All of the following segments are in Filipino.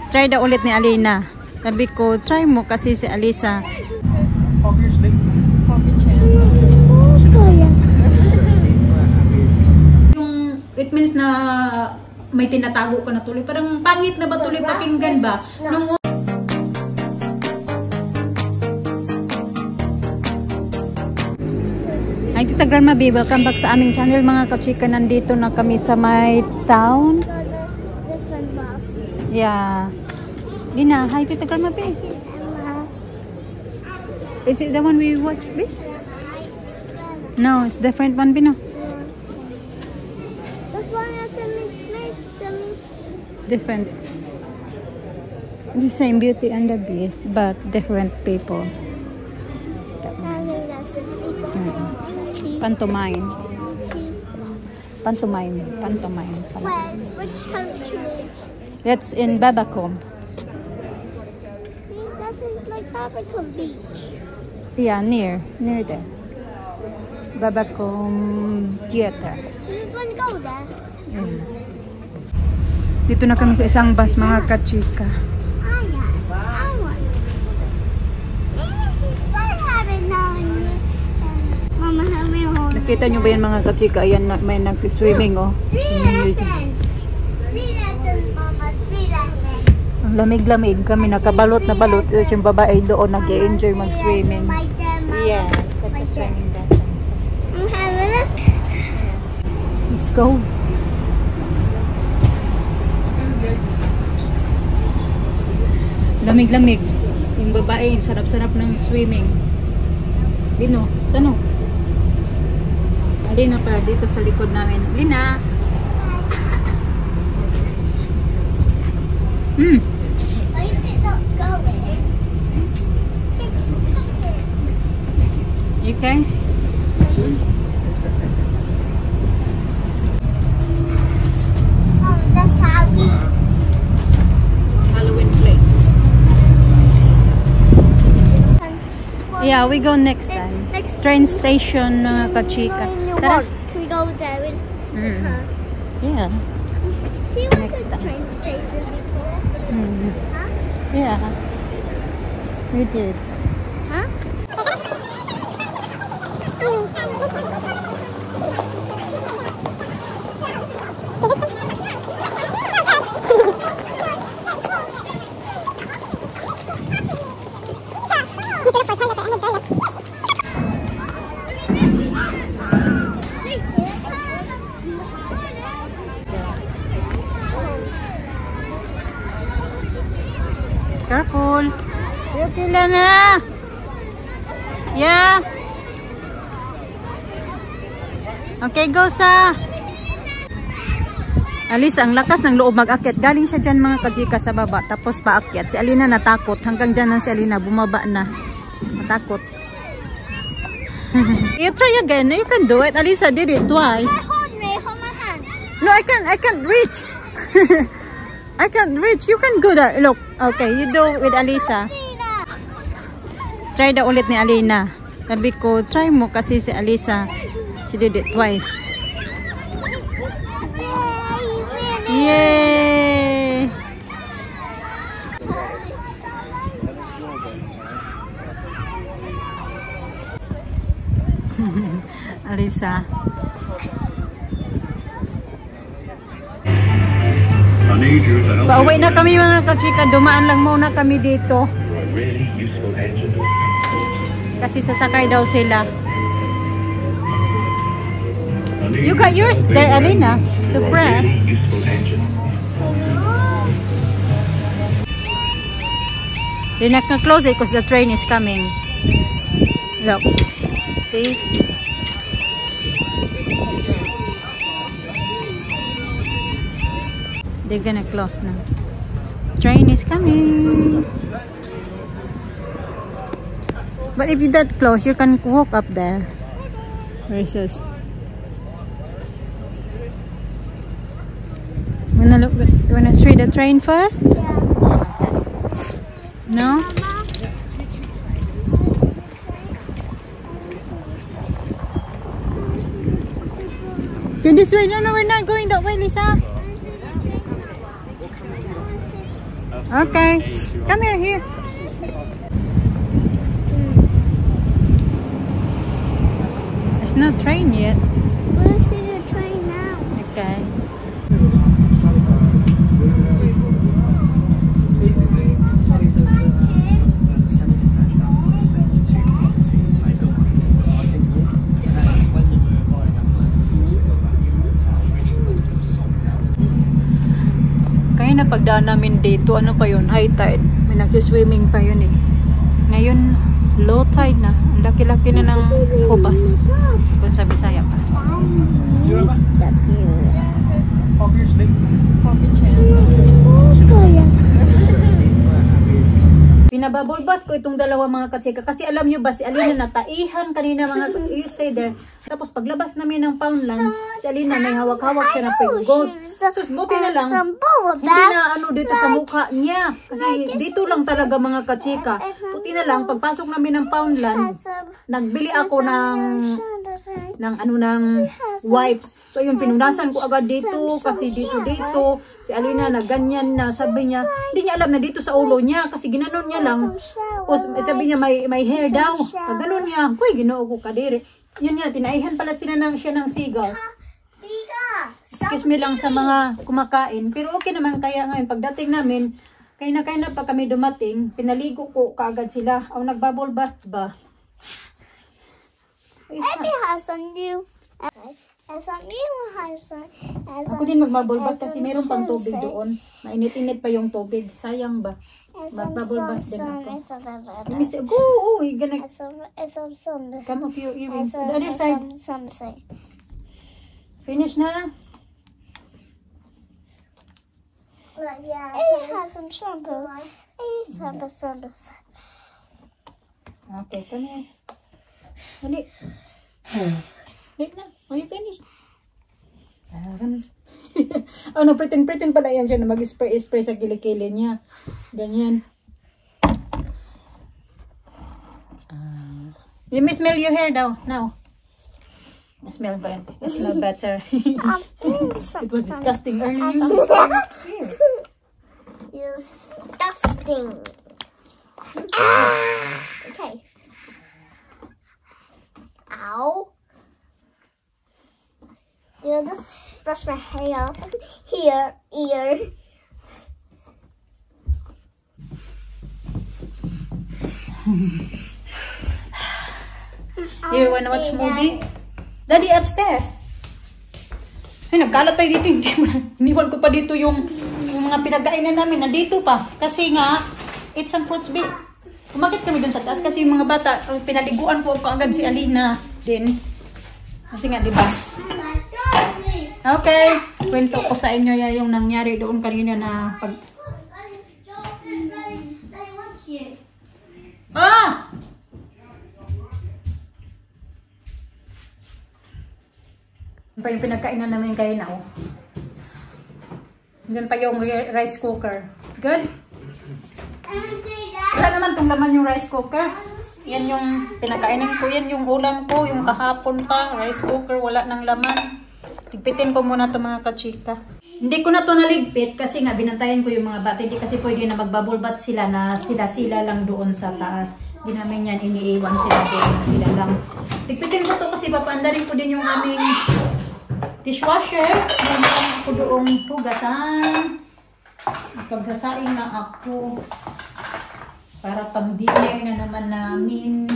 Try daw ulit ni Alina. Sabi ko, try mo kasi si Alisa. Obviously. Yung, it means na may tinatago ka na tuloy. Parang pangit na ba tuloy pakinggan ba? Nung Ay, Tita Grandma B, welcome back sa aming channel mga kachika. Nandito na kami sa my town. Different bus. Yeah. Lina, hi Tita Grandma B. Is it the one we watched, B? No, it's different one, B, no? This one has Different. The same Beauty and the Beast, but different people. Pantomime. Which country? That's in Babacom. That's like Babacom Beach. Yeah, near there. Babacom Theater. We're gonna go there. Dito na kami sa isang bus mga kachika. I want. I have it now. Mama, have me home. Nakita nyo ba yan mga kachika? Ayan, may nagsiswimming, oh. Sweet lessons. Sweet lessons, Mama. Sweet lessons. Ang lamig-lamig. Kami nakabalot na balot. Yung babae doon nag-enjoy mag-swimming. Like them, Mama. Yes, that's a swimming lesson. Have a look. It's cold. Lamig-lamig. Yung babae, sarap-sarap ng swimming. Lino, sano? Alina pala dito sa likod namin. Lina! So if it's not going, Okay? that's Saudi. Halloween place. Yeah, we go next time. Next Train station, kachika. Tara. Can we go there? Yeah. See what's Next the time. train station before? Huh? Yeah. We did. Huh? Careful. Okay lang na. Yeah. Okay, go sa. Alisa, ang lakas ng loob mag-akyat. Galing siya dyan mga kajika sa baba. Tapos paakyat. Si Alina natakot. Hanggang dyan na si Alina. Bumaba na. Natakot. You try again. You can do it. Alisa did it twice. Hold me, hold my hand. No, I can't reach. I can't reach. You can go there. Look. Okay, you do with Alisa. Try daw ulit ni Alina. Sabi ko, try mo kasi si Alisa. She did it twice. Yay! Alisa. Pauwi na kami mga kachika. Dumaan lang muna kami dito. Kasi sasakay daw sila. You got yours there, Alina, to press. They're not gonna close it because the train is coming. Look. See? They're gonna close now. Train is coming. But if you're that close, you can walk up there. Versus. You wanna see the train first? No? Okay, this way. No, we're not going that way, Lisa. Okay. Come here. There's no train yet. We'll see the train now. Okay. Basically, Charlie says that there's a semi-detached house that's split into two properties. I don't want to when you were buying a plan, you said that you would tell really would have sold out. Kaya na pagdaan namin dito, ano pa yun? High tide. May nagsiswimming pa yun eh. Ngayon, low tide na. Ang laki-laki na ng hubas. Kung sa Bisaya pa. You remember? Obviously. Pinabubble bath ko itong dalawa mga katsika. Kasi alam nyo ba, si Alina nataihan kanina mga you stay there. Tapos paglabas namin ng Poundland, si Alina may hawak-hawak siya na pagos. Sus, buti na lang. Hindi na ano dito sa mukha niya. Kasi dito lang talaga mga katsika. Buti na lang, pagpasok namin ng Poundland, nagbili ako ng wipes. So yun, pinunasan ko agad dito kasi dito si Alina na ganyan na sabi niya, hindi niya alam na dito sa ulo niya kasi ginanon niya lang. O sabi niya may hair daw. Pag ganon niya, kuy ginoo ko kadiri. Yun nga, tinaihan pala siya ng seagulls. Excuse me lang sa mga kumakain. Pero okay naman kaya ngayon pagdating namin, kaya na pa kami dumating, pinaligo ko kaagad sila. O nagbubble bath ba? Maybe has some new. As a new house. Ako din magbubble bath kasi meron pang tubig doon. Mainit-init pa yung tubig. Sayang ba? Magbubble bath din ako. Let me see. Go! Oh, you're gonna... Come off your earrings. The other side. Finish na? Yeah, it has some shampoo. Maybe some. Okay, come here. Dali. Wait na. Are you finished? Ano, pretend pala yan siya na mag-spray sa kilikili niya. Ganyan. You may smell your hair daw. Now. I smell bad. I smell better. It was disgusting earlier. Disgusting. Okay. Ow. I'll just brush my hair here, ear. You wanna watch movie? Daddy upstairs. Ay, nagkalat tayo dito. Iniwan ko pa dito yung mga pinagkainan namin. Nandito pa. Kasi nga, eat some fruits, babe. Umakit kami dun sa taas kasi yung mga bata, pinaliguan ko agad si Alina din. Kasi nga, di ba? Okay. Kwento ko sa inyo yung nangyari doon kanina na pag... Ah! Pa yung pinagkainan namin kayo na, oh. Diyan pa yung rice cooker. Good? Wala naman itong laman yung rice cooker. Yan yung pinagkainan ko. Yan yung ulam ko. Yung kahapon pa. Rice cooker. Wala nang laman. Ligpitin ko muna ito mga kachika. Hindi ko na ito naligpit kasi nga binantayan ko yung mga bata. Hindi kasi pwede na magbubble bath sila na sila lang doon sa taas. Hindi namin yan iniiwan sila doon. Sila lang. Ligpitin ko ito kasi papaandarin ko din yung aming dishwasher. Meron ako doong hugasan. Pagsasaing na ako. Para pang dinner na naman namin.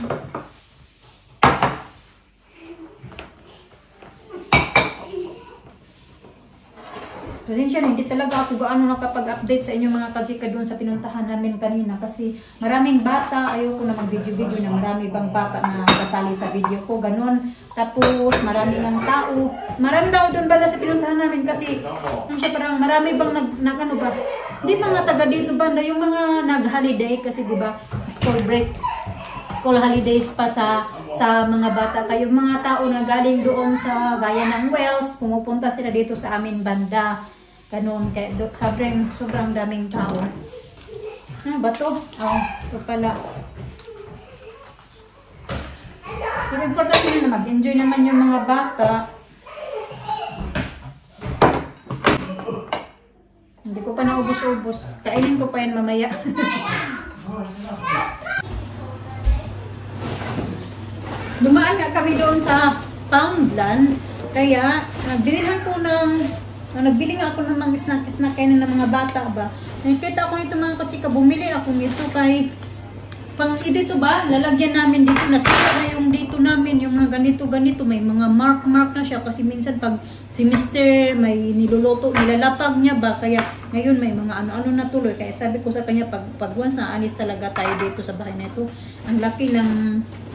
Pasensya na, hindi talaga ako gaano nakapag-update sa inyong mga kachika doon sa pinuntahan namin kanina kasi maraming bata, ayoko na mag-video-video na marami bang bata na kasali sa video ko, ganun. Tapos maraming ang tao. Maraming tao doon bala sa pinuntahan namin kasi siya parang marami bang ano ba? Hindi mga taga dito banda, yung mga nag-holiday kasi diba, school break. School holidays pa sa mga bata. Kayong mga tao na galing doon sa gaya ng Wales, pumupunta sila dito sa amin banda. Ganun, kaya sobrang daming tao. Ano ba to? Oh, ito pala. Pero importante na mag-enjoy naman yung mga bata. Hindi ko pa naubos-ubos. Kainin ko pa yan mamaya. Dumaan nga kami doon sa Poundland. Kaya, binilhan ko ng, nagbili nga ako ng mga snack kainin ng mga bata ba. Nakita ko nito mga kachika, bumili ako nito kay pang dito ba, lalagyan namin dito, nasira na yung dito namin, yung mga ganito, may mga mark na siya kasi minsan pag si Mr. may niluluto, nilalapag niya ba, kaya ngayon may mga ano-ano na tuloy, kaya sabi ko sa kanya, pag once na alis talaga tayo dito sa bahay na ito, ang laki ng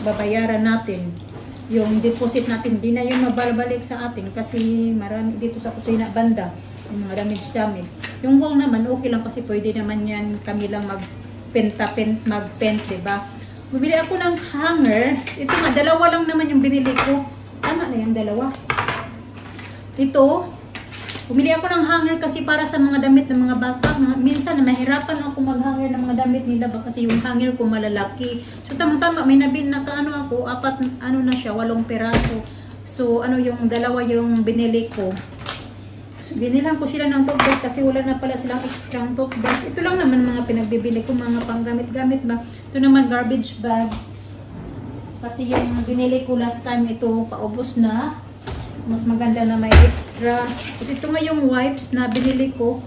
babayaran natin, yung deposit natin, di na yung mabalik sa atin kasi marami dito sa kusina banda, yung mga damage. Yung wall naman, okay lang kasi pwede naman yan kami lang mag-paint, diba? Bumili ako ng hanger. Ito nga, dalawa lang naman yung binili ko. Tama na yung dalawa. Ito, bumili ako ng hanger kasi para sa mga damit ng mga bata. Minsan, mahirapan ako mag-hanger ng mga damit nila ba kasi yung hanger ko malalaki. So, tama-tama, may nakaano ako, 8 peraso. So, yung dalawa yung binili ko. So, binilang ko sila ng tote bag kasi wala na pala silang extra tote bag. Ito lang naman mga pinagbibili ko, mga panggamit-gamit ba. Ito naman garbage bag. Kasi yung binili ko last time, ito paubos na. Mas maganda na may extra. Kasi ito nga yung wipes na binili ko.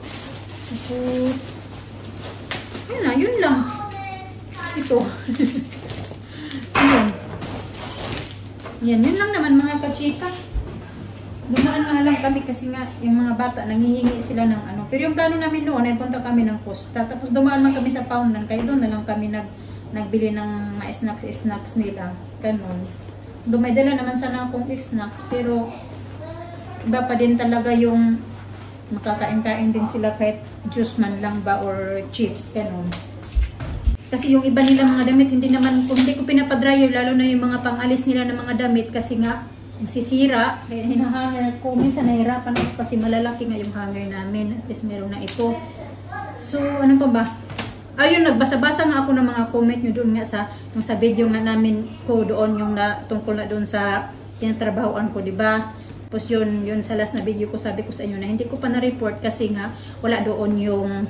Tapos, yun lang. Ito. Yun lang naman mga kachika. Dumaan na lang kami kasi nga yung mga bata nanghihingi sila ng ano. Pero yung plano namin noon ay punta kami ng Costa. Tapos dumaan man kami sa Poundland. Kaya doon na lang kami nagbili ng mga snacks nila. Ganun. Dumaydala naman sana akong snacks. Pero iba pa din talaga yung makakain-kain din sila kahit juice man lang ba or chips. Ganun. Kasi yung iba nilang mga damit hindi naman, kung hindi ko pinapadryer, lalo na yung mga pangalis nila ng mga damit kasi nga masisira, kaya hinahanger ko. Minsan nahirapan ako kasi malalaki nga yung hanger namin. At least meron na ito. So, ano pa ba? Ayun, nagbasa-basa nga ako ng mga comment nyo doon nga sa video nga namin ko doon, yung tungkol na doon sa pinatrabahoan ko, diba? Tapos yun sa last na video ko, sabi ko sa inyo na hindi ko pa na-report kasi nga wala doon yung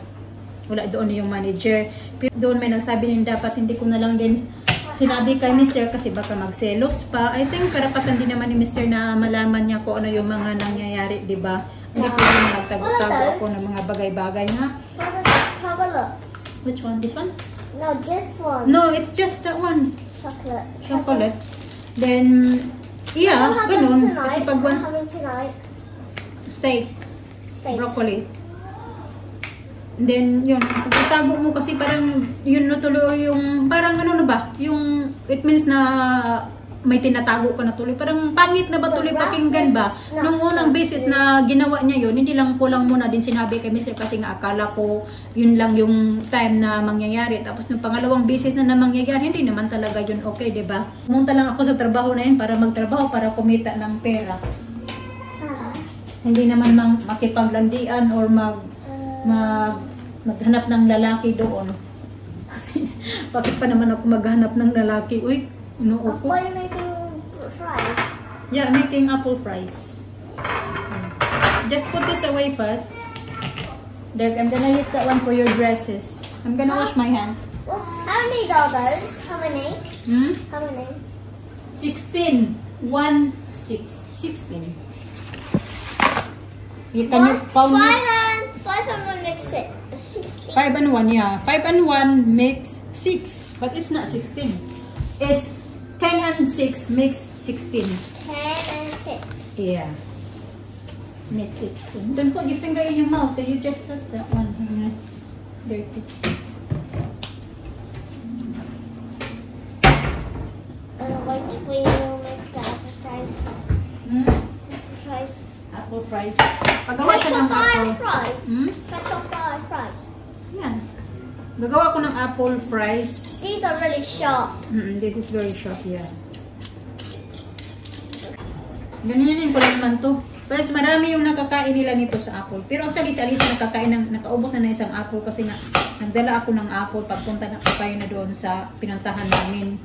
manager. Pero doon may nagsabi din dapat hindi ko na lang din sinabi kay Mr. kasi baka magselos pa. I think karapatan din naman ni Mr. na malaman niya kung ano yung mga nangyayari, di ba? Hindi ko rin nagtago-tago ako ng mga bagay-bagay, ha? Have a look. Which one? This one? No, this one. No, it's just that one. Chocolate. Then, yeah, ganun. Tonight. Kasi pag once, having tonight. steak, broccoli. And then, yun, pagkatago mo kasi parang, yun no tuloy yung, parang ano na ba, yung, it means na may tinatago ka na tuloy. Parang pangit na ba tuloy pakinggan ba? Nung unang basis na ginawa niya yun, hindi lang ko lang muna din sinabi kay Mr. kasi nga akala ko yun lang yung time na mangyayari. Tapos nung pangalawang basis na mangyayari, hindi naman talaga yun okay, diba? Pumunta lang ako sa trabaho na yun para magtrabaho, para kumita ng pera. Hindi naman makipaglandian or maghanap ng lalaki doon. Kasi, bakit pa naman ako maghanap ng lalaki? Uy, inuupo. Why are you making fries? Yeah, making apple fries. Just put this away first. There, I'm gonna use that one for your dresses. I'm gonna wash my hands. Well, how many are those? How many? How many? 16. 1, 6. 16. Can you count it? 5 and 1 makes 16. 5 and 1, yeah. 5 and 1 makes 6. But it's not 16. It's 10 and 6 makes 16. 10 and 6. Yeah. Makes 16. Don't put your finger in your mouth. You just touch that one. Dirty. Wait for you to make the apple fries. Apple fries. Pagawa siya ng apple fries. Hmm? Ketchup fries. Yan. Gagawa ko ng apple fries. These are really sharp. This is very sharp, yeah. Ganyan ko lang naman to. Pero marami yung nakakain nila nito sa apple. Pero actually si Alisa nakaubos na isang apple kasi nga nagdala ako ng apple pagpunta na tayo na doon sa pinuntahan namin.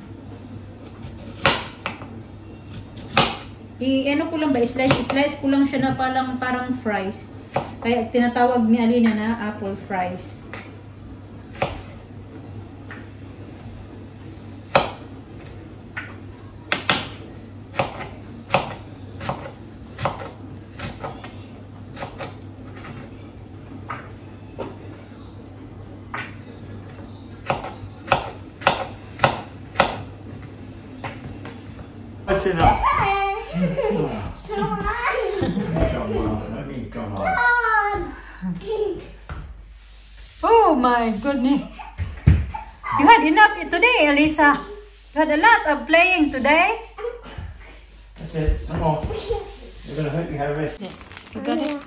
Ano ko lang ba, slice ko lang siya na parang fries. Kaya tinatawag ni Alina na apple fries. What's enough? Come on. Let me come on. Oh my goodness. You had enough today, Elisa. You had a lot of playing today. That's it. Come on. We're gonna hope you had a rest. You got it?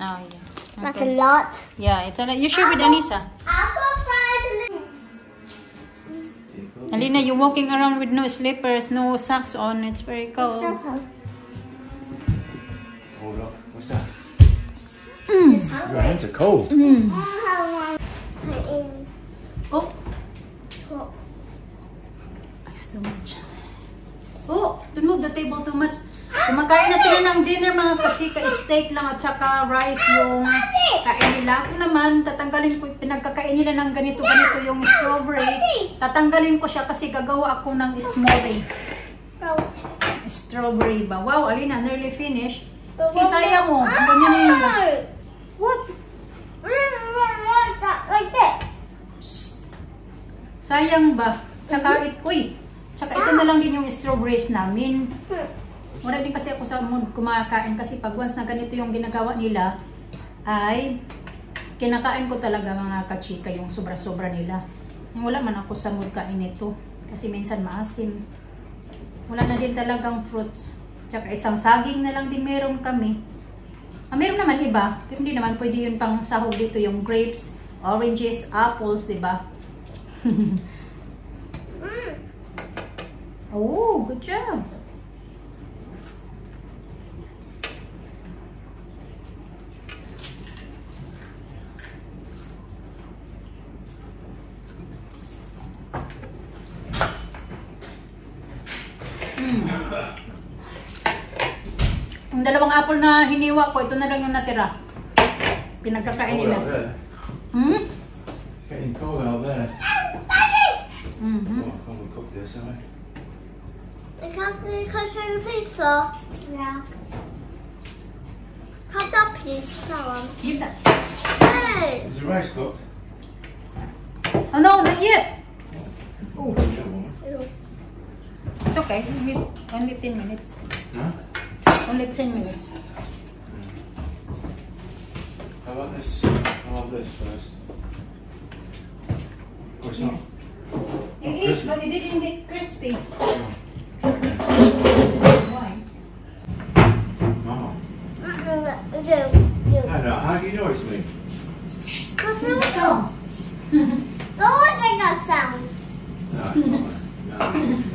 Oh, yeah. That's a lot. Yeah, it's a lot. You share with Elisa. Apple fries. Alina, you're walking around with no slippers, no socks on. It's very cold. Oh look, what's that? It's Your hungry. hands are cold. Oh. That's too much. Oh, don't move the table too much. Kumakain na sila ng dinner mga kachika. Steak lang at saka rice yung kain nila. Ako naman, tatanggalin ko, pinagkakain nila ng ganito yung strawberry. Tatanggalin ko siya kasi gagawa ako ng smoothie. Strawberry ba? Wow, Alina, nearly finished. Si sayang mo. Ang ganyan na yun. What? Like this. Sayang ba? Tsaka, tsaka ito na lang din yung strawberries namin. Wala din kasi ako sa mood kumakain kasi pag once na ganito yung ginagawa nila ay kinakain ko talaga mga kachika yung sobra-sobra nila. Wala man ako sa mood kain nito kasi minsan maasim. Wala na din talagang fruits. Tsaka isang saging na lang din meron kami. Meron naman iba, pero hindi naman pwede yun pang sahog dito yung grapes, oranges, apples, diba? Oh, good job. Yung dalawang apple na hiniwa ko, ito na lang yung natira. Pinagkakain Cold nila. out there. Getting cold out there. Mm-hmm. Oh, I can't cook this, am I? Can I show the pizza? Yeah. Cut that piece, that one. Give that. Hey! Is the rice cooked? Oh no, not yet. Oh, Sure, woman. it's okay. Only 10 minutes. Huh? Only 10 minutes. How about this? How about this first? Oh, it's not. It is, but it didn't get crispy. Why? Oh. Do. No, how do you know it's me? What's the Sounds. Go with that sound. No, it's not. No.